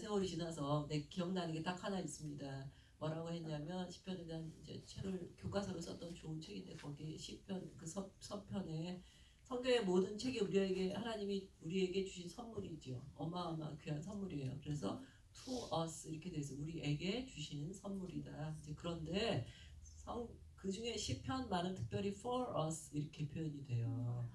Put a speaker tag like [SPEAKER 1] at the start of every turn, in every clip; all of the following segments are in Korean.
[SPEAKER 1] 세월이 지나서 내 기억나는 게 딱 하나 있습니다. 뭐라고 했냐면 시편에 대한 이제 책을 교과서로 썼던 좋은 책인데 거기 시편 그 서편에 성경의 모든 책이 우리에게 하나님이 우리에게 주신 선물이죠. 어마어마한 귀한 선물이에요. 그래서 to us 이렇게 돼서 우리에게 주시는 선물이다. 이제 그런데 그 중에 시편만은 특별히 for us 이렇게 표현이 돼요.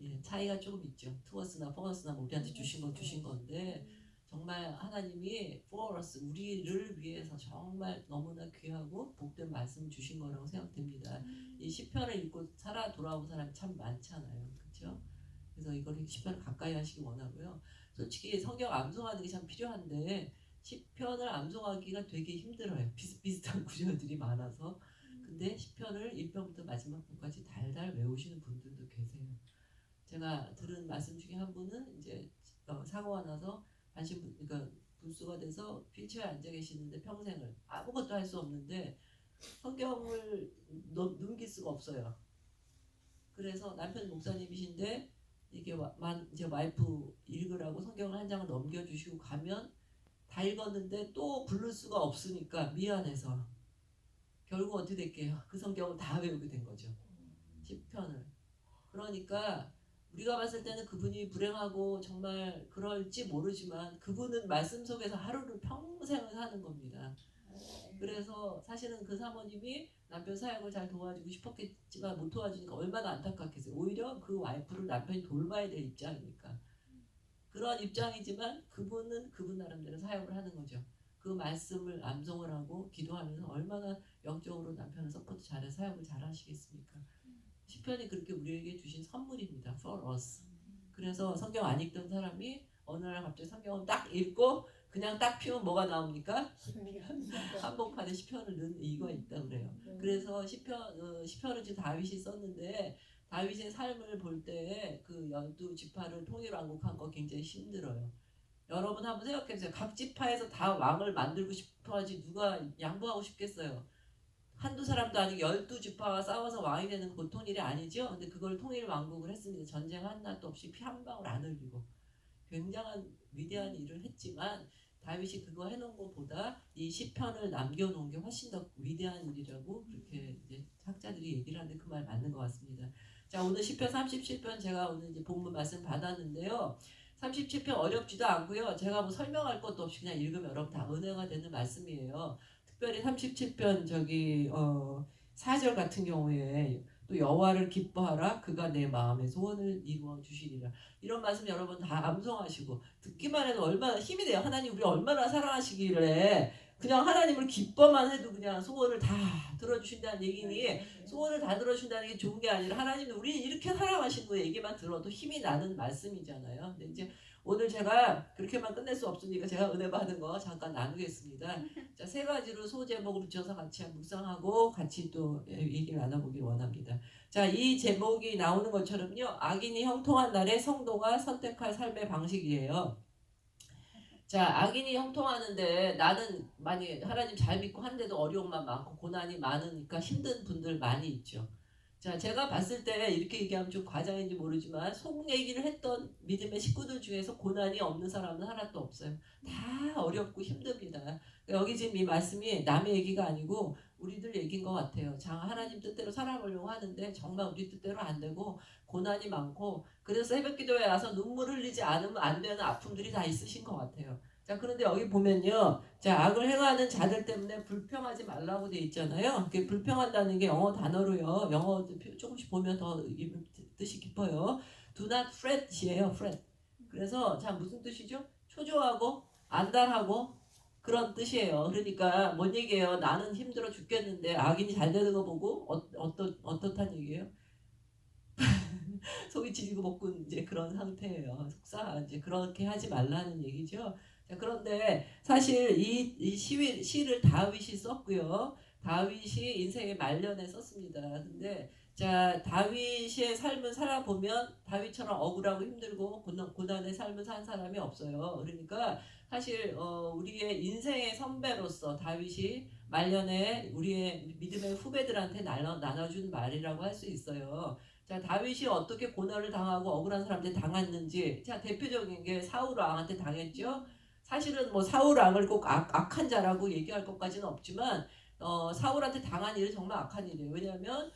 [SPEAKER 1] 예, 차이가 조금 있죠. to us나 for us나 우리한테 주신 건 주신 건데 정말 하나님이 for us 우리를 위해서 정말 너무나 귀하고 복된 말씀 주신 거라고 생각됩니다. 이 시편을 읽고 살아 돌아온 사람이 참 많잖아요. 그렇죠? 그래서 이걸 시편을 가까이 하시기 원하고요. 솔직히 성경 암송하는 게 참 필요한데 시편을 암송하기가 되게 힘들어요. 비슷비슷한 구절들이 많아서. 근데 시편을 1편부터 마지막 편까지 달달 외우시는 분들도 계세요. 제가 들은 말씀 중에 한 분은 이제 사고가 나서 그러니까 불수가 돼서 휠체어에 앉아 계시는데 평생을 아무것도 할 수 없는데 성경을 넘길 수가 없어요. 그래서 남편이 목사님이신데 이게 이제 와이프 읽으라고 성경을 한 장을 넘겨주시고 가면 다 읽었는데 또 부를 수가 없으니까 미안해서 결국 어떻게 됐게요? 그 성경을 다 외우게 된 거죠. 10편을. 그러니까 우리가 봤을 때는 그분이 불행하고 정말 그럴지 모르지만 그분은 말씀 속에서 하루를 평생을 사는 겁니다. 그래서 사실은 그 사모님이 남편 사역을 잘 도와주고 싶었겠지만 못 도와주니까 얼마나 안타깝겠어요. 오히려 그 와이프를 남편이 돌봐야 될 입장이니까. 그런 입장이지만 그분은 그분 나름대로 사역을 하는 거죠. 그 말씀을 암송을 하고 기도하면서 얼마나 영적으로 남편을 서포트 잘해 사역을 잘 하시겠습니까? 시편이 그렇게 우리에게 주신 선물입니다. For us. 그래서 성경 안 읽던 사람이 어느 날 갑자기 성경을 딱 읽고 그냥 딱 피우면 뭐가 나옵니까? 한복판에 시편을 넣은 이유가 있다 그래요. 그래서 시편을 지금 다윗이 썼는데 다윗의 삶을 볼 때 그 12지파를 통일로 왕국한 거 굉장히 힘들어요. 여러분 한번 생각해보세요. 각 지파에서 다 왕을 만들고 싶어하지 누가 양보하고 싶겠어요. 한두 사람도 아니고 12지파가 싸워서 왕이 되는 건 보통 일이 아니죠. 근데 그걸 통일 왕국을 했습니다. 전쟁 한날도 없이 피 한 방울 안 흘리고 굉장한 위대한 일을 했지만 다윗이 그거 해놓은 것보다 이 시편을 남겨놓은 게 훨씬 더 위대한 일이라고 그렇게 이제 학자들이 얘기를 하는데 그 말 맞는 것 같습니다. 자, 오늘 시편 37편 제가 오늘 이제 본문 말씀 받았는데요. 37편 어렵지도 않고요. 제가 뭐 설명할 것도 없이 그냥 읽으면 여러분 다 은혜가 되는 말씀이에요. 특별히 37편 4절 같은 경우에 또 여호와를 기뻐하라 그가 내 마음의 소원을 이루어 주시리라. 이런 말씀 여러분 다 암송하시고 듣기만 해도 얼마나 힘이 돼요. 하나님 우리 얼마나 사랑하시기를 그냥 하나님을 기뻐만 해도 그냥 소원을 다 들어주신다는 얘기니 소원을 다 들어주신다는 게 좋은 게 아니라 하나님은 우리 이렇게 사랑하시는 거 얘기만 들어도 힘이 나는 말씀이잖아요. 근데 이제 오늘 제가 그렇게만 끝낼 수 없으니까 제가 은혜 받은 거 잠깐 나누겠습니다. 자, 세 가지로 소제목을 붙여서 같이 묵상하고 같이 또 얘기를 나눠보길 원합니다. 자, 이 제목이 나오는 것처럼요. 악인이 형통한 날에 성도가 선택할 삶의 방식이에요. 자, 악인이 형통하는데 나는 많이 하나님 잘 믿고 한데도 어려움만 많고 고난이 많으니까 힘든 분들 많이 있죠. 자, 제가 봤을 때 이렇게 얘기하면 좀 과장인지 모르지만 속 얘기를 했던 믿음의 식구들 중에서 고난이 없는 사람은 하나도 없어요. 다 어렵고 힘듭니다. 여기 지금 이 말씀이 남의 얘기가 아니고 우리들 얘기인 것 같아요. 자, 하나님 뜻대로 살아보려고 하는데 정말 우리 뜻대로 안 되고 고난이 많고 그래서 새벽기도에 와서 눈물 흘리지 않으면 안 되는 아픔들이 다 있으신 것 같아요. 자, 그런데 여기 보면요. 자, 악을 행하는 자들 때문에 불평하지 말라고 돼 있잖아요. 그게 불평한다는 게 영어 단어로요. 영어 조금씩 보면 더 뜻이 깊어요. Do not fret이에요. fret. 그래서 자, 무슨 뜻이죠? 초조하고 안달하고 그런 뜻이에요. 그러니까 뭔 얘기예요? 나는 힘들어 죽겠는데 악인이 잘 되는 거 보고 어떻단 얘기예요? 속이 지지고 볶고 이제 그런 상태예요. 속사 이제 그렇게 하지 말라는 얘기죠. 자, 그런데 사실 이 시를 다윗이 썼고요. 다윗이 인생의 말년에 썼습니다. 근데 자, 다윗의 삶을 살아보면 다윗처럼 억울하고 힘들고 고난의 삶을 산 사람이 없어요. 그러니까 사실 우리의 인생의 선배로서 다윗이 말년에 우리의 믿음의 후배들한테 나눠준 말이라고 할 수 있어요. 자, 다윗이 어떻게 고난을 당하고 억울한 사람한테 당했는지. 자, 대표적인 게 사울 왕한테 당했죠. 사실은 뭐 사울 왕을 꼭 악한 자라고 얘기할 것까지는 없지만 사울한테 당한 일은 정말 악한 일이에요. 왜냐하면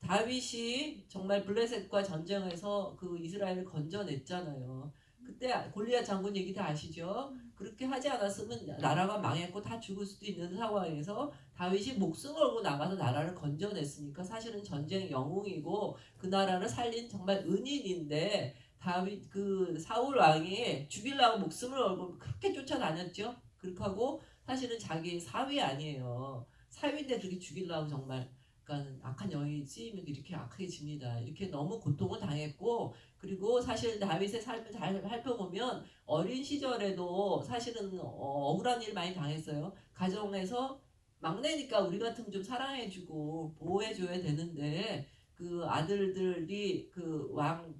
[SPEAKER 1] 다윗이 정말 블레셋과 전쟁에서 그 이스라엘을 건져냈잖아요. 그때 골리앗 장군 얘기 다 아시죠? 그렇게 하지 않았으면 나라가 망했고 다 죽을 수도 있는 상황에서 다윗이 목숨 걸고 나가서 나라를 건져냈으니까 사실은 전쟁 영웅이고 그 나라를 살린 정말 은인인데 다윗 그 사울 왕이 죽이려고 목숨을 걸고 그렇게 쫓아다녔죠. 그렇게 하고 사실은 자기 사위 아니에요. 사위인데 그렇게 죽이려고 정말 그러니까 악한 영이 쓰이면 이렇게 악하게 집니다. 이렇게 너무 고통을 당했고 그리고 사실 다윗의 삶을 잘 살펴보면 어린 시절에도 사실은 억울한 일 많이 당했어요. 가정에서 막내니까 우리 같으면 좀 사랑해주고 보호해줘야 되는데 그 아들들이 그왕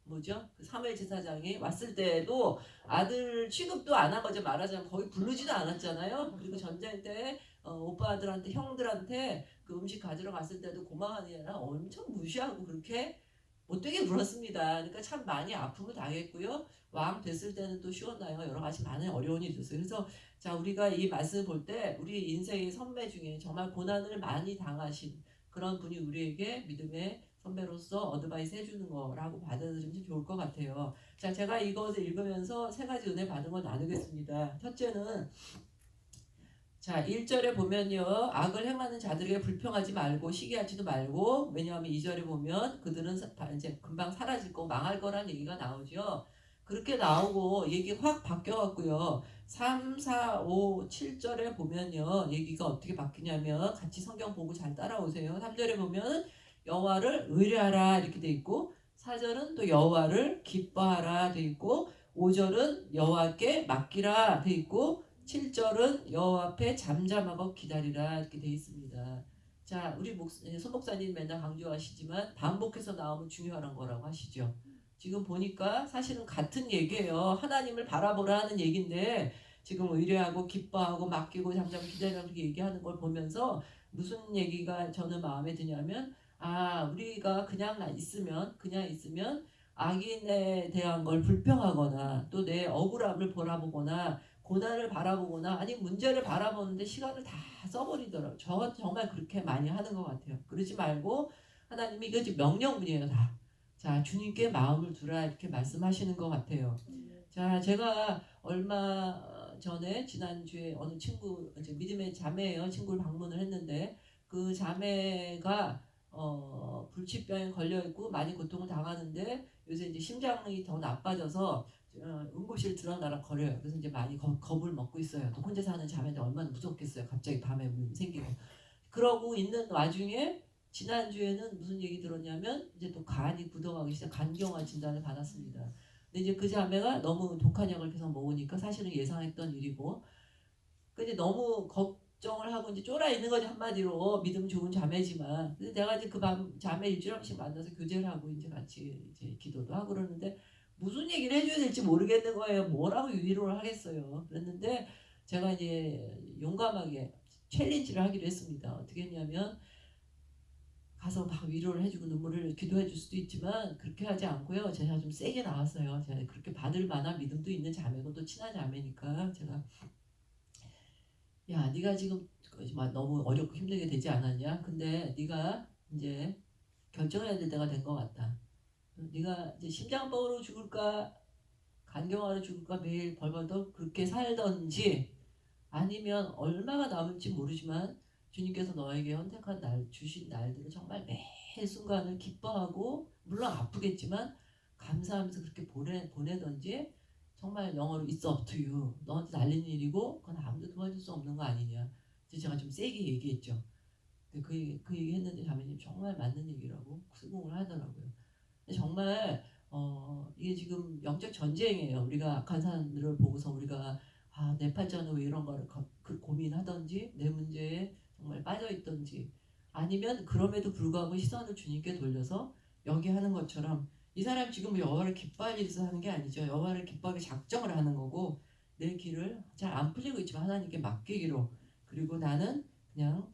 [SPEAKER 1] 뭐죠? 그 사무엘 제사장이 왔을 때에도 아들 취급도 안 한 거죠. 말하자면 거의 부르지도 않았잖아요. 그리고 전쟁 때 오빠들한테 형들한테 그 음식 가지러 갔을 때도 고마워하니 아니라 엄청 무시하고 그렇게 못되게 굴었습니다. 그러니까 참 많이 아픔을 당했고요. 왕 됐을 때는 또 쉬웠나요? 여러 가지 많은 어려움이 있었어요. 그래서 자 우리가 이 말씀을 볼 때 우리 인생의 선배 중에 정말 고난을 많이 당하신 그런 분이 우리에게 믿음의 선배로서 어드바이스 해주는 거라고 받아들이면 좋을 것 같아요. 자 제가 이것을 읽으면서 세 가지 은혜 받은 걸 나누겠습니다. 첫째는 자, 1절에 보면요. 악을 행하는 자들에게 불평하지 말고 시기하지도 말고 왜냐하면 2절에 보면 그들은 이제 금방 사라질 거 망할 거란 얘기가 나오죠. 그렇게 나오고 얘기 확 바뀌어갖고요. 3, 4, 5, 7절에 보면요. 얘기가 어떻게 바뀌냐면 같이 성경 보고 잘 따라오세요. 3절에 보면 여호와를 의뢰하라 이렇게 돼 있고 4절은 또 여호와를 기뻐하라 돼 있고 5절은 여호와께 맡기라 돼 있고 7절은 여호와 앞에 잠잠하고 기다리라 이렇게 돼 있습니다. 자, 우리 손 목사님 맨날 강조하시지만 반복해서 나오면 중요한 거라고 하시죠. 지금 보니까 사실은 같은 얘기예요. 하나님을 바라보라 하는 얘기인데 지금 의뢰하고 기뻐하고 맡기고 잠잠 기다리라 그렇게 얘기하는 걸 보면서 무슨 얘기가 저는 마음에 드냐면 우리가 그냥 있으면 악인에 대한 걸 불평하거나 또 내 억울함을 바라보거나 고난을 바라보거나 아니 문제를 바라보는데 시간을 다 써버리더라고요. 저 정말 그렇게 많이 하는 것 같아요. 그러지 말고 하나님이 이거 명령문이에요 다. 자 주님께 마음을 두라 이렇게 말씀하시는 것 같아요. 자 제가 얼마 전에 지난주에 어느 친구 이제 믿음의 자매예요. 친구를 방문을 했는데 그 자매가 불치병에 걸려 있고 많이 고통을 당하는데 요새 이제 심장이 더 나빠져서 응급실 들어가라 거려요. 그래서 이제 많이 겁을 먹고 있어요. 또 혼자 사는 자매인데 얼마나 무섭겠어요. 갑자기 밤에 생기고. 그러고 있는 와중에 지난주에는 무슨 얘기 들었냐면 이제 또 간이 굳어가기 시작 간경화 진단을 받았습니다. 근데 이제 그 자매가 너무 독한 약을 계속 먹으니까 사실은 예상했던 일이고 근데 너무 걱정을 하고 이제 쫄아 있는 거지 한마디로 믿음 좋은 자매지만 근데 내가 이제 그 밤 자매 일주일에 한 번씩 만나서 교제를 하고 이제 같이 이제 기도도 하고 그러는데 무슨 얘기를 해줘야 될지 모르겠는 거예요. 뭐라고 위로를 하겠어요. 그랬는데 제가 이제 용감하게 챌린지를 하기로 했습니다. 어떻게 했냐면 가서 막 위로를 해주고 눈물을 기도해 줄 수도 있지만 그렇게 하지 않고요. 제가 좀 세게 나왔어요. 제가 그렇게 받을 만한 믿음도 있는 자매고 또 친한 자매니까 제가 야 네가 지금 너무 어렵고 힘들게 되지 않았냐? 근데 네가 이제 결정해야 될 때가 된 것 같다. 네가 이제 심장병으로 죽을까 간경화로 죽을까 매일 벌벌 더 그렇게 살던지 아니면 얼마가 남을지 모르지만 주님께서 너에게 선택한 날 주신 날들을 정말 매 순간을 기뻐하고 물론 아프겠지만 감사하면서 그렇게 보내던지 정말 영어로 It's up to you. 너한테 달린 일이고 그건 아무도 도와줄 수 없는 거 아니냐. 제가 좀 세게 얘기했죠. 근데 그 얘기 했는데 자매님 정말 맞는 얘기라고 수긍을 하더라고요. 근데 정말 이게 지금 영적 전쟁이에요. 우리가 악한 사람들을 보고서 우리가 내 팔자는 왜 이런 거를 고민하던지 내 문제에 정말 빠져있던지 아니면 그럼에도 불구하고 시선을 주님께 돌려서 여기 하는 것처럼 이 사람 지금 여호와를 기뻐할 일이 있어서 하는 게 아니죠. 여호와를 기뻐하게 작정을 하는 거고 내 길을 잘 안 풀리고 있지만 하나님께 맡기기로 그리고 나는 그냥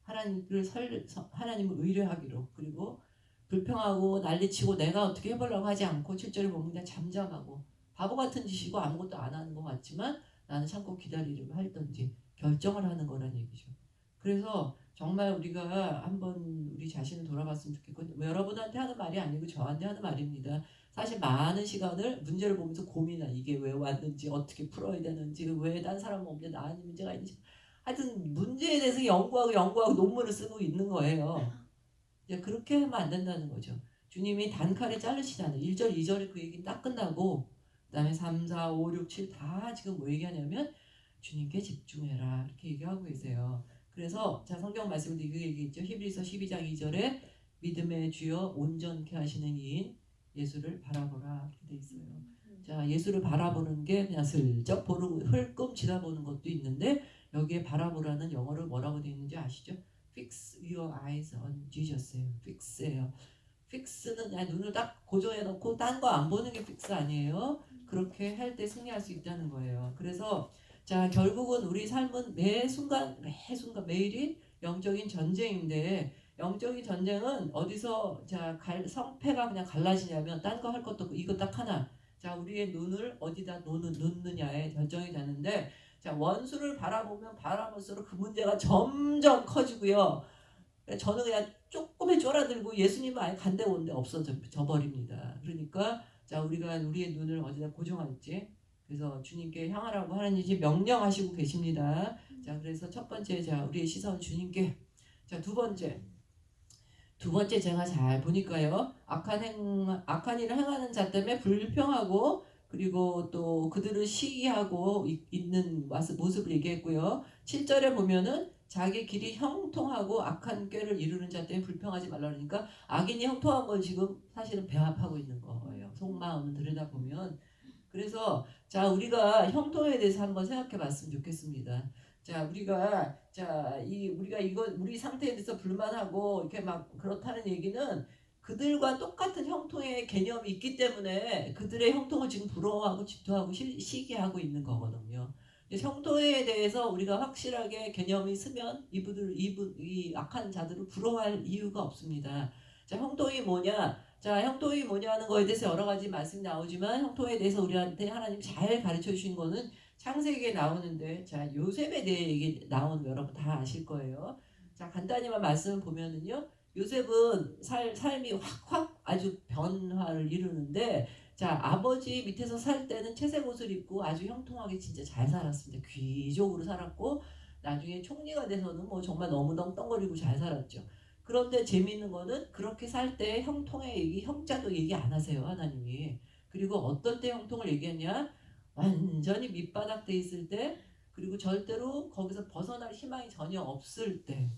[SPEAKER 1] 하나님을 의뢰하기로 그리고 불평하고 난리치고 내가 어떻게 해보려고 하지 않고 7절에 보면 그냥 잠잠하고 바보 같은 짓이고 아무것도 안 하는 것 같지만 나는 참고 기다리려고 할던지 결정을 하는 거란 얘기죠. 그래서 정말 우리가 한번 우리 자신을 돌아봤으면 좋겠고 뭐 여러분한테 하는 말이 아니고 저한테 하는 말입니다. 사실 많은 시간을 문제를 보면서 고민한 이게 왜 왔는지 어떻게 풀어야 되는지 왜 딴 사람은 없는데 나한테 문제가 있는지 하여튼 문제에 대해서 연구하고 논문을 쓰고 있는 거예요. 이제 그렇게 하면 안 된다는 거죠. 주님이 단칼에 자르시잖아요. 1절, 2절에 그 얘기는 딱 끝나고 그 다음에 3, 4, 5, 6, 7 다 지금 뭐 얘기하냐면 주님께 집중해라 이렇게 얘기하고 계세요. 그래서 자 성경 말씀도 이거 얘기했죠. 히브리서 12장 2절에 믿음의 주여 온전케 하시는 이인 예수를 바라보라 이렇게 돼 있어요. 자 예수를 바라보는 게 그냥 슬쩍 보는 흘끔 지나보는 것도 있는데 여기에 바라보라는 영어로 뭐라고 돼 있는지 아시죠? Fix your eyes on Jesus예요. fix예요. fix는 그냥 눈을 딱 고정해 놓고 딴 거 안 보는 게 fix 아니에요. 그렇게 할 때 승리할 수 있다는 거예요. 그래서 자 결국은 우리 삶은 매 순간 매일이 영적인 전쟁인데 영적인 전쟁은 어디서 자 성패가 그냥 갈라지냐면 딴 거 할 것도 없고 이거 딱 하나. 자 우리의 눈을 어디다 놓느냐에 결정이 되는데 자 원수를 바라보면 바라볼수록 그 문제가 점점 커지고요. 저는 그냥 조금에 쫄아들고 예수님은 아예 간데 온데 없어져 버립니다. 그러니까 자 우리가 우리의 눈을 어디다 고정할지 그래서 주님께 향하라고 하나님이 명령하시고 계십니다. 자 그래서 첫 번째 자 우리의 시선 주님께 자 두 번째 제가 잘 보니까요. 악한 일을 행하는 자 때문에 불평하고 그리고 또 그들을 시기하고 있는 모습을 얘기했고요. 7절에 보면은 자기 길이 형통하고 악한 꾀를 이루는 자 때문에 불평하지 말라 그러니까 악인이 형통한 걸 지금 사실은 배합하고 있는 거예요. 속마음을 들여다보면. 그래서 자 우리가 형통에 대해서 한번 생각해 봤으면 좋겠습니다. 자 우리가 이거 우리 상태에 대해서 불만하고 이렇게 막 그렇다는 얘기는 그들과 똑같은 형통의 개념이 있기 때문에 그들의 형통을 지금 부러워하고 질투하고 시기하고 있는 거거든요. 형통에 대해서 우리가 확실하게 개념이 있으면 이 악한 자들을 부러워할 이유가 없습니다. 자 형통이 뭐냐? 자 형통이 뭐냐는 거에 대해서 여러 가지 말씀이 나오지만 형통에 대해서 우리한테 하나님 잘 가르쳐 주신 거는 창세기에 나오는데 자 요셉에 대해 얘기 나오는 거 여러분 다 아실 거예요. 자 간단히만 말씀을 보면은요. 요셉은 삶이 확 아주 변화를 이루는데 자 아버지 밑에서 살 때는 채색 옷을 입고 아주 형통하게 진짜 잘 살았습니다. 귀족으로 살았고 나중에 총리가 돼서는 뭐 정말 너무 떵떵거리고 잘 살았죠. 그런데 재미있는 거는 그렇게 살 때 형통의 얘기 형자도 얘기 안 하세요 하나님이. 그리고 어떤 때 형통을 얘기했냐 완전히 밑바닥 돼 있을 때 그리고 절대로 거기서 벗어날 희망이 전혀 없을 때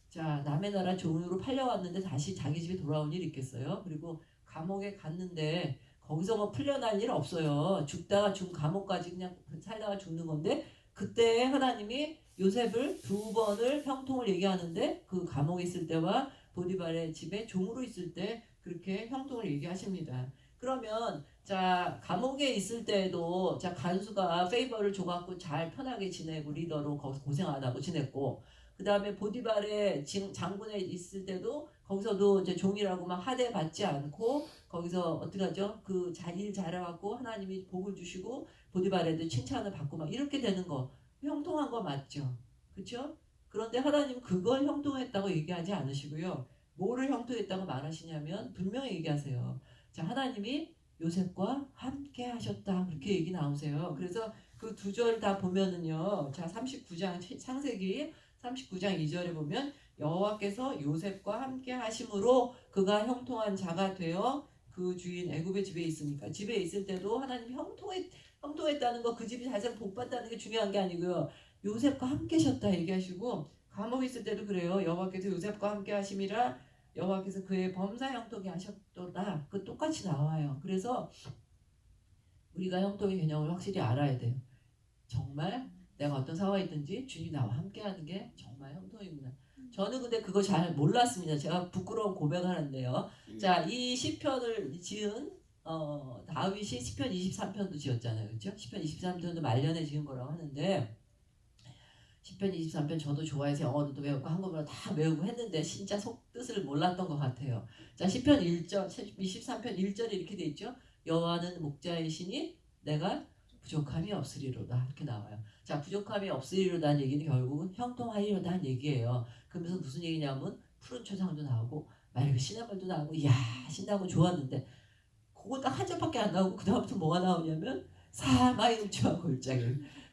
[SPEAKER 1] 자 남의 나라 종으로 팔려왔는데 다시 자기 집에 돌아온 일 있겠어요? 그리고 감옥에 갔는데 거기서 뭐 풀려날 일 없어요. 죽다가 감옥까지 그냥 살다가 죽는 건데 그때 하나님이 요셉을 2번을 형통을 얘기하는데 그 감옥에 있을 때와 보디발의 집에 종으로 있을 때 그렇게 형통을 얘기하십니다. 그러면 자 감옥에 있을 때도 자 간수가 페이버를 줘갖고 잘 편하게 지내고 리더로 거기서 고생 안 하고 지냈고 그 다음에 보디발의 장군에 있을 때도 거기서도 이제 종이라고 막 하대 받지 않고 거기서 어떻게 하죠? 그 일 잘해갖고 하나님이 복을 주시고 보디발에도 칭찬을 받고 막 이렇게 되는 거 형통한 거 맞죠? 그렇죠? 그런데 하나님 그걸 형통했다고 얘기하지 않으시고요. 뭐를 형통했다고 말하시냐면 분명히 얘기하세요. 자 하나님이 요셉과 함께 하셨다 그렇게 얘기 나오세요. 그래서 그 2절 다 보면은요. 자 39장 창세기 39장 2절에 보면 여호와께서 요셉과 함께 하심으로 그가 형통한 자가 되어 그 주인 애굽의 집에 있으니까 집에 있을 때도 하나님 형통했다는 거 그 집이 잘 복 받다는 게 중요한 게 아니고요. 요셉과 함께 하셨다 얘기하시고 감옥에 있을 때도 그래요. 여호와께서 요셉과 함께 하심이라 여호와께서 그의 범사 형통케 하셨도다. 그 똑같이 나와요. 그래서 우리가 형통의 개념을 확실히 알아야 돼요. 정말 내가 어떤 상황이 있든지 주님이 나와 함께하는 게 정말 형통이구나. 저는 근데 그거 잘 몰랐습니다. 제가 부끄러운 고백하는데요. 자, 이 시편을 지은 다윗이 시편 23편도 지었잖아요. 그렇죠? 시편 23편도 말년에 지은 거라고 하는데 시편 23편 저도 좋아해서 영어로도 외우고 한국어로 다 외우고 했는데 진짜 속뜻을 몰랐던 것 같아요. 자, 시편 1절 23편 1절에 이렇게 돼 있죠. 여호와는 목자이시니 내가 부족함이 없으리로다 이렇게 나와요. 자, 부족함이 없으리로다는 얘기는 결국은 형통하리로다는 얘기예요. 그러면서 무슨 얘기냐면 푸른 초장도 나오고 맑은 시냇물도 나오고 이야 신나고 좋았는데 그거 딱 한 절밖에 안 나오고 그 다음부터 뭐가 나오냐면 사마의 음침한 골짜기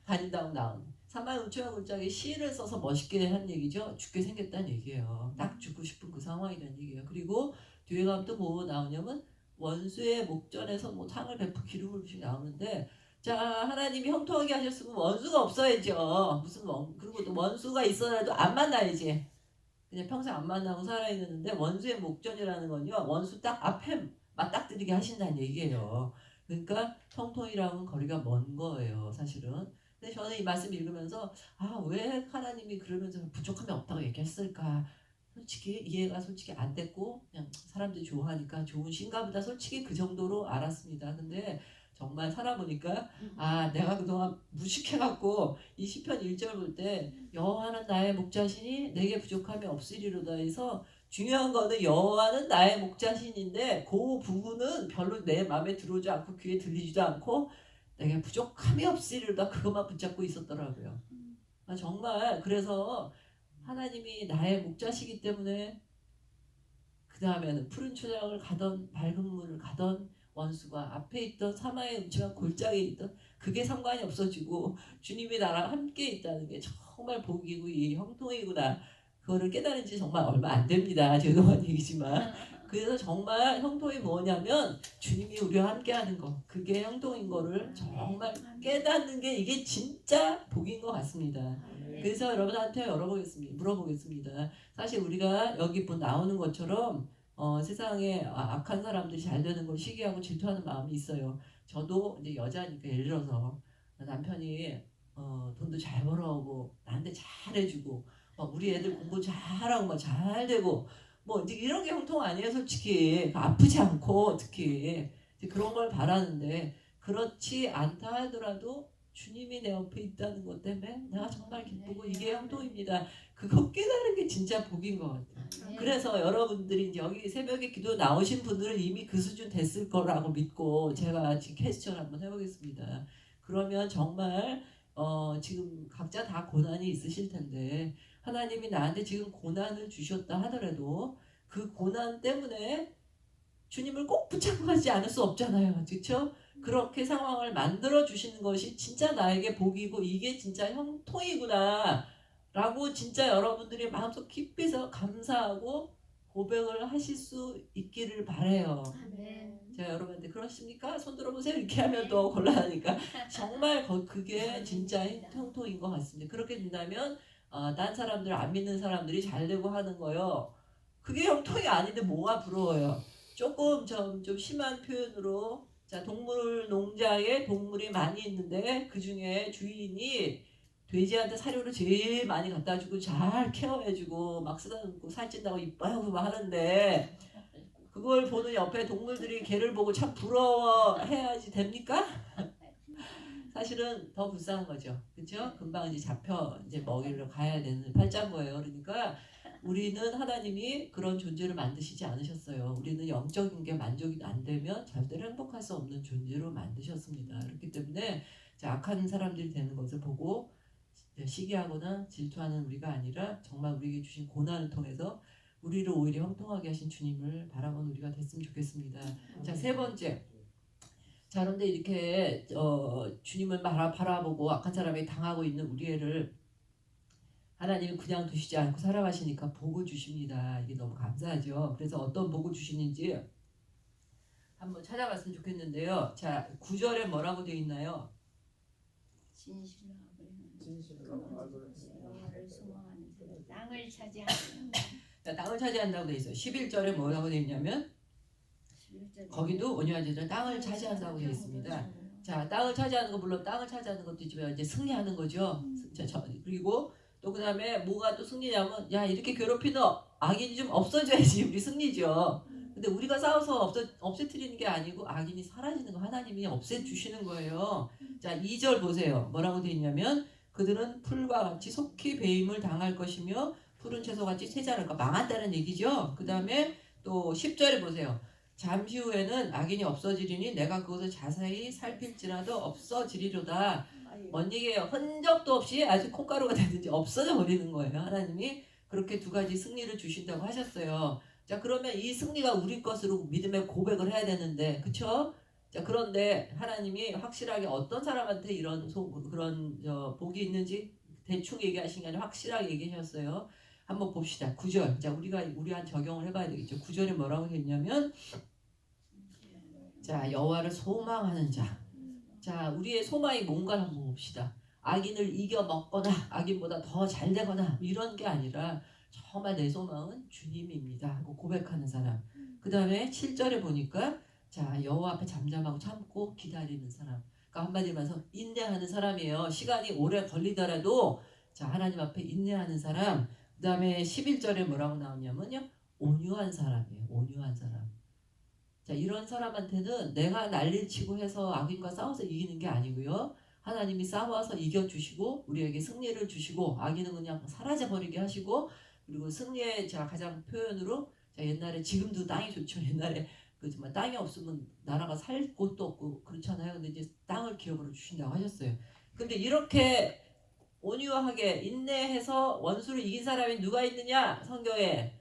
[SPEAKER 1] 다닌다고 나온 사마의 음침한 골짜기 시를 써서 멋있게 한 얘기죠. 죽게 생겼다는 얘기예요. 딱 죽고 싶은 그 상황이라는 얘기예요. 그리고 뒤에 가면 또 뭐 나오냐면 원수의 목전에서 뭐 상을 베푸 기름을 부시 나오는데 자 하나님이 형통하게 하셨으면 원수가 없어야죠. 그리고 또 원수가 있어라도 안 만나야지. 그냥 평생 안 만나고 살아있는데 원수의 목전이라는 건요 원수 딱 앞에 맞닥뜨리게 하신다는 얘기예요. 그러니까 형통이랑은 거리가 먼 거예요 사실은. 근데 저는 이 말씀 읽으면서 아 왜 하나님이 그러면서 부족함이 없다고 얘기했을까 솔직히 이해가 솔직히 안 됐고 그냥 사람들이 좋아하니까 좋은 신가 보다 솔직히 그 정도로 알았습니다. 근데 정말 살아보니까 아 내가 그동안 무식해갖고 이 시편 1절 볼 때 여호와는 나의 목자시니 내게 부족함이 없으리로다 해서 중요한 거는 여호와는 나의 목자신인데 그 부분은 별로 내 마음에 들어오지 않고 귀에 들리지도 않고 내게 부족함이 없으리로다 그것만 붙잡고 있었더라고요. 아, 정말 그래서 하나님이 나의 목자시기 때문에 그 다음에는 푸른 초장을 가던 밝은 물을 가던 원수가 앞에 있던 사마의 음침한 골짜기에 있던 그게 상관이 없어지고 주님이 나랑 함께 있다는 게 정말 복이고 이 형통이구나. 그거를 깨달은 지 정말 얼마 안 됩니다. 죄송한 얘기지만. 그래서 정말 형통이 뭐냐면 주님이 우리와 함께 하는 거. 그게 형통인 거를 정말 깨닫는 게 이게 진짜 복인 것 같습니다. 그래서 여러분한테 물어보겠습니다. 사실 우리가 여기 나오는 것처럼 세상에 악한 사람들이 잘 되는 걸 시기하고 질투하는 마음이 있어요. 저도 이제 여자니까 예를 들어서 남편이 돈도 잘 벌어오고 나한테 잘해주고 우리 애들 공부 잘하고 막 잘되고 뭐 이제 이런 게 형통 아니에요 솔직히. 아프지 않고 특히 그런 걸 바라는데 그렇지 않다 하더라도 주님이 내 옆에 있다는 것 때문에 내가 정말 기쁘고 이게 형통입니다. 그거 깨달은 게 진짜 복인 것 같아요. 그래서 여러분들이 이제 여기 새벽에 기도 나오신 분들은 이미 그 수준 됐을 거라고 믿고 제가 지금 퀘스천 한번 해보겠습니다. 그러면 정말 지금 각자 다 고난이 있으실 텐데 하나님이 나한테 지금 고난을 주셨다 하더라도 그 고난 때문에 주님을 꼭 붙잡고 가지 않을 수 없잖아요. 그렇죠? 그렇게 상황을 만들어 주시는 것이 진짜 나에게 복이고 이게 진짜 형통이구나 라고 진짜 여러분들이 마음속 깊이서 감사하고 고백을 하실 수 있기를 바라요. 제가 여러분한테 그러십니까? 손 들어보세요. 이렇게 하면 또 곤란하니까 정말 그게 진짜 형통인 것 같습니다. 그렇게 된다면 딴 사람들 안 믿는 사람들이 잘 되고 하는 거요. 그게 형통이 아닌데 뭐가 부러워요. 조금 좀 심한 표현으로 자 동물 농장에 동물이 많이 있는데 그 중에 주인이 돼지한테 사료를 제일 많이 갖다 주고 잘 케어해주고 막 쓰다듬고 살찐다고 이뻐하고 막 하는데 그걸 보는 옆에 동물들이 걔를 보고 참 부러워해야지 됩니까? 사실은 더 불쌍한 거죠. 그렇죠? 금방 이제 잡혀 이제 먹이러 가야 되는 팔자고예요. 그러니까 우리는 하나님이 그런 존재를 만드시지 않으셨어요. 우리는 영적인 게 만족이 안 되면 절대로 행복할 수 없는 존재로 만드셨습니다. 그렇기 때문에 악한 사람들이 되는 것을 보고 시기하거나 질투하는 우리가 아니라 정말 우리에게 주신 고난을 통해서 우리를 오히려 형통하게 하신 주님을 바라보는 우리가 됐으면 좋겠습니다. 자, 세 번째. 자, 그런데 이렇게 주님을 바라보고 악한 사람이 당하고 있는 우리 애를 하나님은 그냥 두시지 않고 살아가시니까 복을 주십니다. 이게 너무 감사하죠. 그래서 어떤 복을 주시는지 한번 찾아봤으면 좋겠는데요. 자, 9절에 뭐라고 되어 있나요?
[SPEAKER 2] 땅을 차지하는
[SPEAKER 1] 땅을 차지한다고 되어 있어요. 11절에 뭐라고 되어 있냐면 거기도 온유하지만 땅을 차지한다고 되어 있습니다. 자, 땅을 차지하는 거 물론 땅을 차지하는 것도 있지만 이제 승리하는 거죠. 그리고 또 그 다음에 뭐가 또 승리냐면 야 이렇게 괴롭히는 악인이 좀 없어져야지 우리 승리죠. 근데 우리가 싸워서 없애뜨리는 게 아니고 악인이 사라지는 거 하나님이 없애주시는 거예요. 자 2절 보세요. 뭐라고 되어 있냐면 그들은 풀과 같이 속히 배임을 당할 것이며 푸른 채소같이 세자랄까 망한다는 얘기죠. 그 다음에 또 10절에 보세요. 잠시 후에는 악인이 없어지리니 내가 그것을 자세히 살필지라도 없어지리로다. 뭔 얘기예요? 흔적도 없이 아주 콩가루가 되든지 없어져 버리는 거예요. 하나님이 그렇게 두 가지 승리를 주신다고 하셨어요. 자, 그러면 이 승리가 우리 것으로 믿음의 고백을 해야 되는데, 그쵸? 자, 그런데 하나님이 확실하게 어떤 사람한테 이런 그런 복이 있는지 대충 얘기하신 게 아니라 확실하게 얘기하셨어요. 한번 봅시다. 9절. 자, 우리한 적용을 해봐야 되겠죠. 9절에 뭐라고 했냐면, 자, 여호와를 소망하는 자. 자, 우리의 소망이 뭔가 한번 봅시다. 악인을 이겨 먹거나 악인보다 더 잘 되거나 이런 게 아니라 정말 내 소망은 주님입니다 하고 고백하는 사람. 그 다음에 7절에 보니까 자, 여호와 앞에 잠잠하고 참고 기다리는 사람. 그러니까 한마디로 말해서 인내하는 사람이에요. 시간이 오래 걸리더라도 자, 하나님 앞에 인내하는 사람. 그 다음에 11절에 뭐라고 나오냐면요, 온유한 사람이에요. 온유한 사람. 자, 이런 사람한테는 내가 난리를 치고 해서 악인과 싸워서 이기는 게 아니고요. 하나님이 싸워서 이겨주시고 우리에게 승리를 주시고 악인은 그냥 사라져버리게 하시고, 그리고 승리의 자 가장 표현으로 자, 옛날에 지금도 땅이 좋죠. 옛날에 그 정말 땅이 없으면 나라가 살 곳도 없고 그렇잖아요. 근데 이제 땅을 기업으로 주신다고 하셨어요. 근데 이렇게 온유하게 인내해서 원수를 이긴 사람이 누가 있느냐? 성경에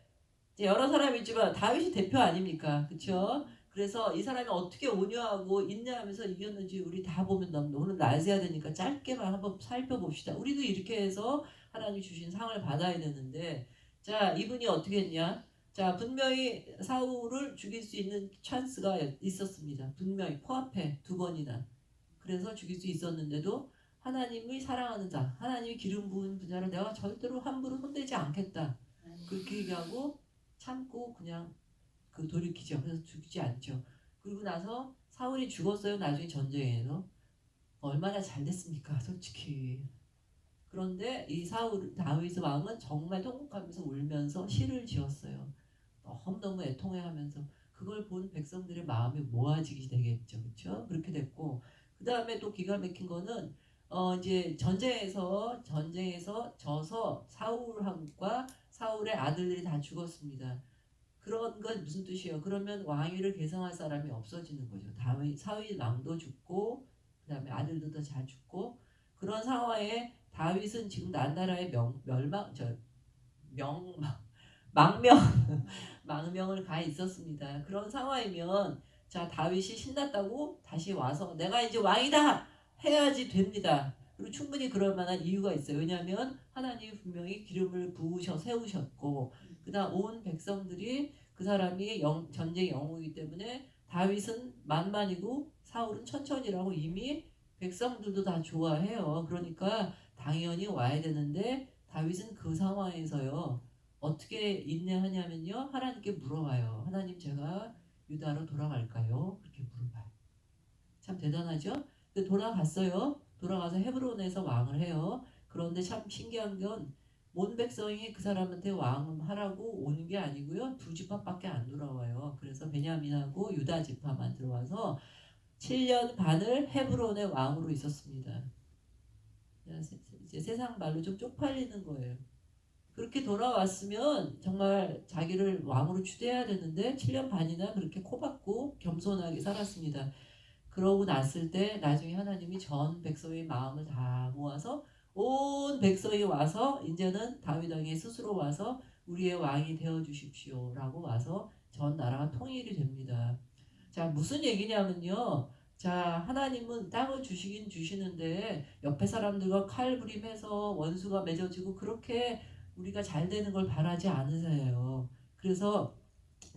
[SPEAKER 1] 이제 여러 사람이 있지만 다윗이 대표 아닙니까? 그렇죠? 그래서 이 사람이 어떻게 온유하고 인내하면서 이겼는지 우리 다 보면 오늘 낮에야 되니까 짧게만 한번 살펴봅시다. 우리도 이렇게 해서 하나님 주신 상을 받아야 되는데, 자, 이분이 어떻게 했냐? 자, 분명히 사울을 죽일 수 있는 찬스가 있었습니다. 분명히 코앞에 두 번이나. 그래서 죽일 수 있었는데도 하나님이 사랑하는 자, 하나님이 기름 부은 자를 내가 절대로 함부로 손대지 않겠다. 그렇게 얘기하고 참고 그냥 그 돌이키죠. 그래서 죽이지 않죠. 그리고 나서 사울이 죽었어요. 나중에 전쟁에서. 얼마나 잘 됐습니까? 솔직히. 그런데 이 다윗 왕은 정말 통곡하면서 울면서 시를 지었어요. 너무너무 애통해하면서 그걸 본 백성들의 마음이 모아지게 되겠죠. 그렇죠? 그렇게 됐고, 그 다음에 또 기가 막힌 거는 이제 전쟁에서 져서 사울과 사울의 아들들이 다 죽었습니다. 그런 건 무슨 뜻이에요? 그러면 왕위를 계승할 사람이 없어지는 거죠. 사위 왕도 죽고 그다음에 아들도 다 잘 죽고, 그런 상황에 다윗은 지금 나라의 명 망명 망명을 가 있었습니다. 그런 상황이면 자, 다윗이 신났다고 다시 와서 내가 이제 왕이다 해야지 됩니다. 그리고 충분히 그럴 만한 이유가 있어요. 왜냐하면 하나님이 분명히 기름을 부으셔 세우셨고, 그다음 온 백성들이 그 사람이 전쟁의 영웅이기 때문에 다윗은 만만이고 사울은 천천히라고 이미 백성들도 다 좋아해요. 그러니까 당연히 와야 되는데 다윗은 그 상황에서요 어떻게 인내하냐면요, 하나님께 물어봐요. 하나님, 제가 유다로 돌아갈까요? 그렇게 물어봐요. 참 대단하죠? 근데 돌아갔어요. 돌아가서 헤브론에서 왕을 해요. 그런데 참 신기한 건 온 백성이 그 사람한테 왕하라고 오는 게 아니고요, 두 지파밖에 안 돌아와요. 그래서 베냐민하고 유다 지파만 들어와서 7년 반을 헤브론의 왕으로 있었습니다. 이제 세상 말로 좀 쪽팔리는 거예요. 그렇게 돌아왔으면 정말 자기를 왕으로 추대해야 되는데 7년 반이나 그렇게 코박고 겸손하게 살았습니다. 그러고 났을 때 나중에 하나님이 전 백성의 마음을 다 모아서 온 백성이 와서 이제는 다윗 왕이 스스로 와서 우리의 왕이 되어 주십시오 라고 와서 전 나라가 통일이 됩니다. 자, 무슨 얘기냐면요, 자, 하나님은 땅을 주시긴 주시는데 옆에 사람들과 칼부림해서 원수가 맺어지고 그렇게 우리가 잘 되는 걸 바라지 않으세요. 그래서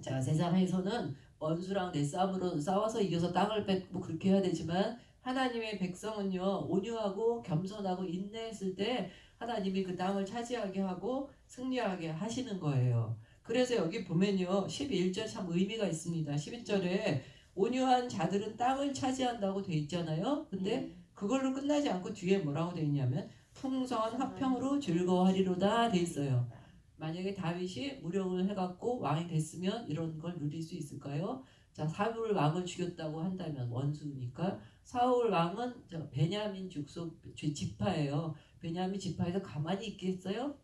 [SPEAKER 1] 자, 세상에서는 원수랑 내 싸움으로 싸워서 이겨서 땅을 뺏고 그렇게 해야 되지만 하나님의 백성은요 온유하고 겸손하고 인내했을 때 하나님이 그 땅을 차지하게 하고 승리하게 하시는 거예요. 그래서 여기 보면요 11절 참 의미가 있습니다. 11절에 온유한 자들은 땅을 차지한다고 돼 있잖아요. 근데 그걸로 끝나지 않고 뒤에 뭐라고 돼 있냐면 풍성한 화평으로 즐거워하리로다 돼 있어요. 만약에 다윗이 무력을 해갖고 왕이 됐으면 이런 걸 누릴 수 있을까요? 자, 사울 왕을 죽였다고 한다면 원수니까 사울 왕은 베냐민 지파예요. 베냐민 지파에서 가만히 있겠어요?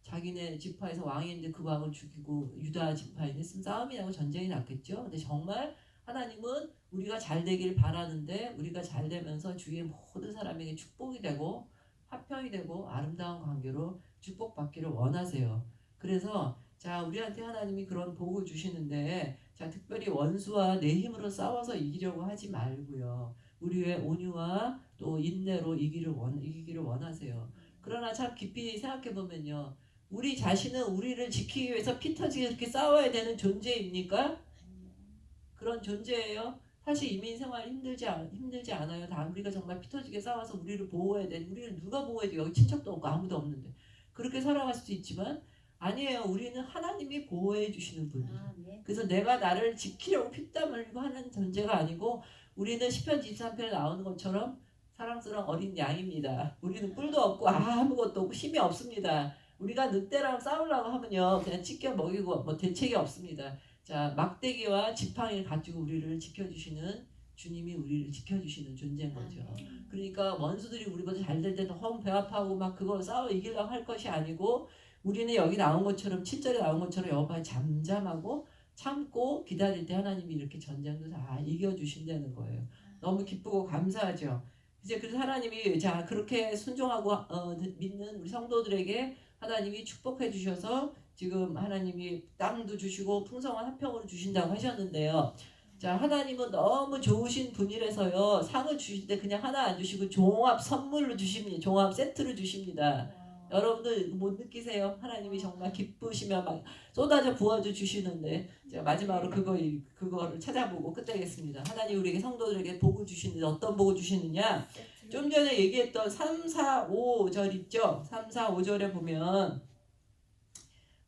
[SPEAKER 1] 자기네 지파에서 왕인데 그 왕을 죽이고 유다 지파에 있으면 싸움이 나고 전쟁이 났겠죠. 근데 정말 하나님은 우리가 잘 되길 바라는데 우리가 잘 되면서 주위의 모든 사람에게 축복이 되고 화평이 되고 아름다운 관계로 축복받기를 원하세요. 그래서 자 우리한테 하나님이 그런 복을 주시는데 자 특별히 원수와 내 힘으로 싸워서 이기려고 하지 말고요. 우리의 온유와 또 인내로 이기기를 원하세요. 그러나 참 깊이 생각해 보면요. 우리 자신은 우리를 지키기 위해서 피 터지게 그렇게 싸워야 되는 존재입니까? 그런 존재예요. 사실 이민 생활 힘들지 않아요. 다 우리가 정말 피 터지게 싸워서 우리를 보호해야 돼. 우리를 누가 보호해야 돼? 여기 친척도 없고 아무도 없는데. 그렇게 살아갈 수도 있지만 아니에요. 우리는 하나님이 보호해 주시는 분이에요.
[SPEAKER 2] 네.
[SPEAKER 1] 그래서 내가 나를 지키려고 피땀 흘리고 하는 존재가 아니고 우리는 시편 23편에 나오는 것처럼 사랑스러운 어린 양입니다. 우리는 뿔도 없고 아무것도 없고 힘이 없습니다. 우리가 늑대랑 싸우려고 하면요 그냥 찢겨 먹이고 뭐 대책이 없습니다. 자 막대기와 지팡이를 가지고 우리를 지켜주시는 주님이 우리를 지켜주시는 존재인 거죠. 그러니까 원수들이 우리보다 잘 될 때 너무 배 아파하고 막 그걸 싸워 이기려고 할 것이 아니고 우리는 여기 나온 것처럼 7절에 나온 것처럼 여호와의 잠잠하고 참고 기다릴 때 하나님이 이렇게 전쟁도 다 이겨주신다는 거예요. 너무 기쁘고 감사하죠. 이제 그래서 하나님이 자 그렇게 순종하고 믿는 우리 성도들에게 하나님이 축복해 주셔서 지금 하나님이 땅도 주시고 풍성한 화평을 주신다고 하셨는데요. 자 하나님은 너무 좋으신 분이라서요. 상을 주실 때 그냥 하나 안 주시고 종합 선물로 주십니다. 종합 세트를 주십니다. 여러분들 못 느끼세요? 하나님이 정말 기쁘시면 막 쏟아져 부어져 주시는데 제가 마지막으로 그거를 찾아보고 끝내겠습니다. 하나님 우리에게 성도들에게 복을 주시는데 어떤 복을 주시느냐? 좀 전에 얘기했던 3, 4, 5절 있죠? 3, 4, 5절에 보면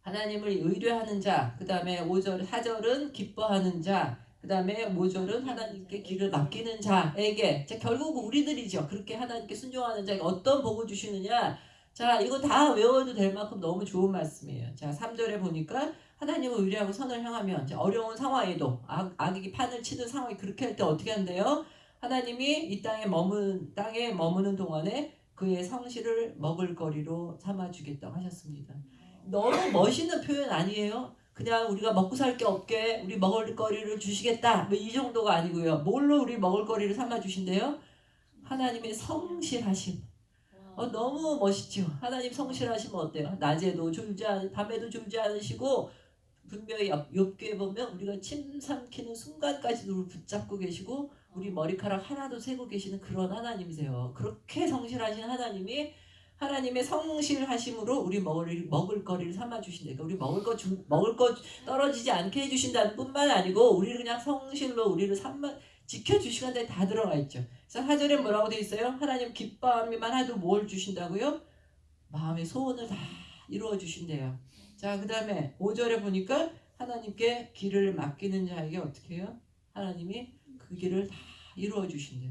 [SPEAKER 1] 하나님을 의뢰하는 자, 그 다음에 5절, 4절은 기뻐하는 자, 그 다음에 5절은 하나님께 길을 맡기는 자에게 자, 결국 우리들이죠. 그렇게 하나님께 순종하는 자에게 어떤 복을 주시느냐? 자 이거 다 외워도 될 만큼 너무 좋은 말씀이에요. 자 3절에 보니까 하나님을 의뢰하고 선을 향하면 자, 어려운 상황에도 악이 판을 치는 상황이 그렇게 할 때 어떻게 한대요? 하나님이 이 땅에 머무는 동안에 그의 성실을 먹을거리로 삼아주겠다고 하셨습니다. 너무 멋있는 표현 아니에요? 그냥 우리가 먹고 살 게 없게 우리 먹을거리를 주시겠다 뭐 이 정도가 아니고요. 뭘로 우리 먹을거리를 삼아주신대요? 하나님의 성실하심. 너무 멋있죠. 하나님 성실하시면 어때요? 낮에도 졸지 밤에도 졸지 않으시고 분명히 욥기에 보면 우리가 침 삼키는 순간까지도 우리 붙잡고 계시고 우리 머리카락 하나도 세고 계시는 그런 하나님이세요. 그렇게 성실하신 하나님이 하나님의 성실하심으로 우리 먹을 거리를 삼아 주신다. 우리 먹을 거 떨어지지 않게 해주신다는 뿐만 아니고 우리를 그냥 성실로 우리를 지켜주시는 데 다 들어가 있죠. 그래서 4절에 뭐라고 돼 있어요? 하나님 기뻐하기만 해도 뭘 주신다고요? 마음의 소원을 다 이루어 주신대요. 자, 그 다음에 5절에 보니까 하나님께 길을 맡기는 자에게 어떻게 해요? 하나님이 그 길을 다 이루어 주신대요.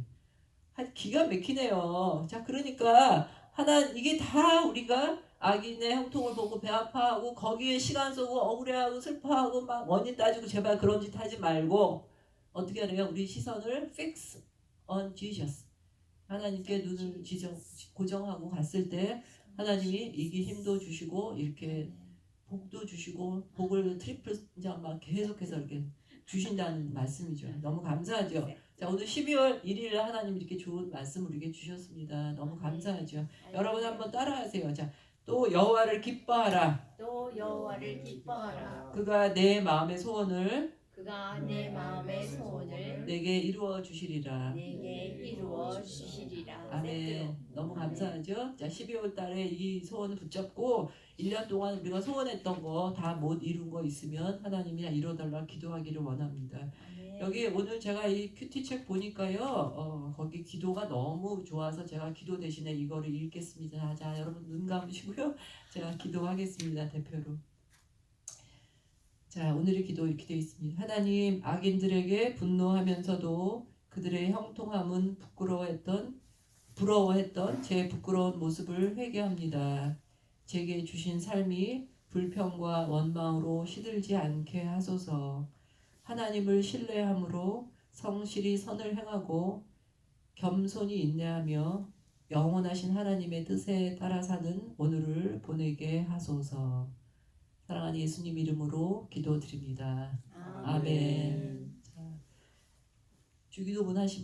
[SPEAKER 1] 기가 막히네요. 자, 그러니까 이게 다 우리가 악인의 형통을 보고 배 아파하고 거기에 시간 쏘고 억울해하고 슬퍼하고 막 원인 따지고 제발 그런 짓 하지 말고 어떻게 하래요? 우리 시선을 fix on Jesus. 하나님께 눈을 고정하고 갔을 때 하나님이 이기 힘도 주시고 이렇게 복도 주시고 복을 트리플 막 계속해서 이렇게 주신다는 말씀이죠. 너무 감사하죠. 자 오늘 12월 1일 하나님 이렇게 좋은 말씀을 우리에게 주셨습니다. 너무 감사하죠. 여러분 한번 따라하세요. 자 또 여호와를 기뻐하라.
[SPEAKER 2] 또 여호와를 기뻐하라.
[SPEAKER 1] 그가 내 마음의 소원을
[SPEAKER 2] 그가 내 마음의 소원을
[SPEAKER 1] 내게 이루어 주시리라.
[SPEAKER 2] 내게 이루어 주시리라.
[SPEAKER 1] 아멘. 너무 감사하죠. 자 12월 달에 이 소원을 붙잡고 1년 동안 우리가 소원했던 거 다 못 이룬 거 있으면 하나님이 이뤄달라 기도하기를 원합니다.
[SPEAKER 2] 아멘.
[SPEAKER 1] 여기 오늘 제가 이 큐티책 보니까요. 거기 기도가 너무 좋아서 제가 기도 대신에 이거를 읽겠습니다. 자 여러분 눈 감으시고요. 제가 기도하겠습니다. 대표로. 자 오늘의 기도 이렇게 되어 있습니다. 하나님 악인들에게 분노하면서도 그들의 형통함은 부러워했던 제 부끄러운 모습을 회개합니다. 제게 주신 삶이 불평과 원망으로 시들지 않게 하소서. 하나님을 신뢰함으로 성실히 선을 행하고 겸손히 인내하며 영원하신 하나님의 뜻에 따라 사는 오늘을 보내게 하소서. 사랑하는 예수님 이름으로 기도드립니다. 아멘. 자, 주기도문 하시면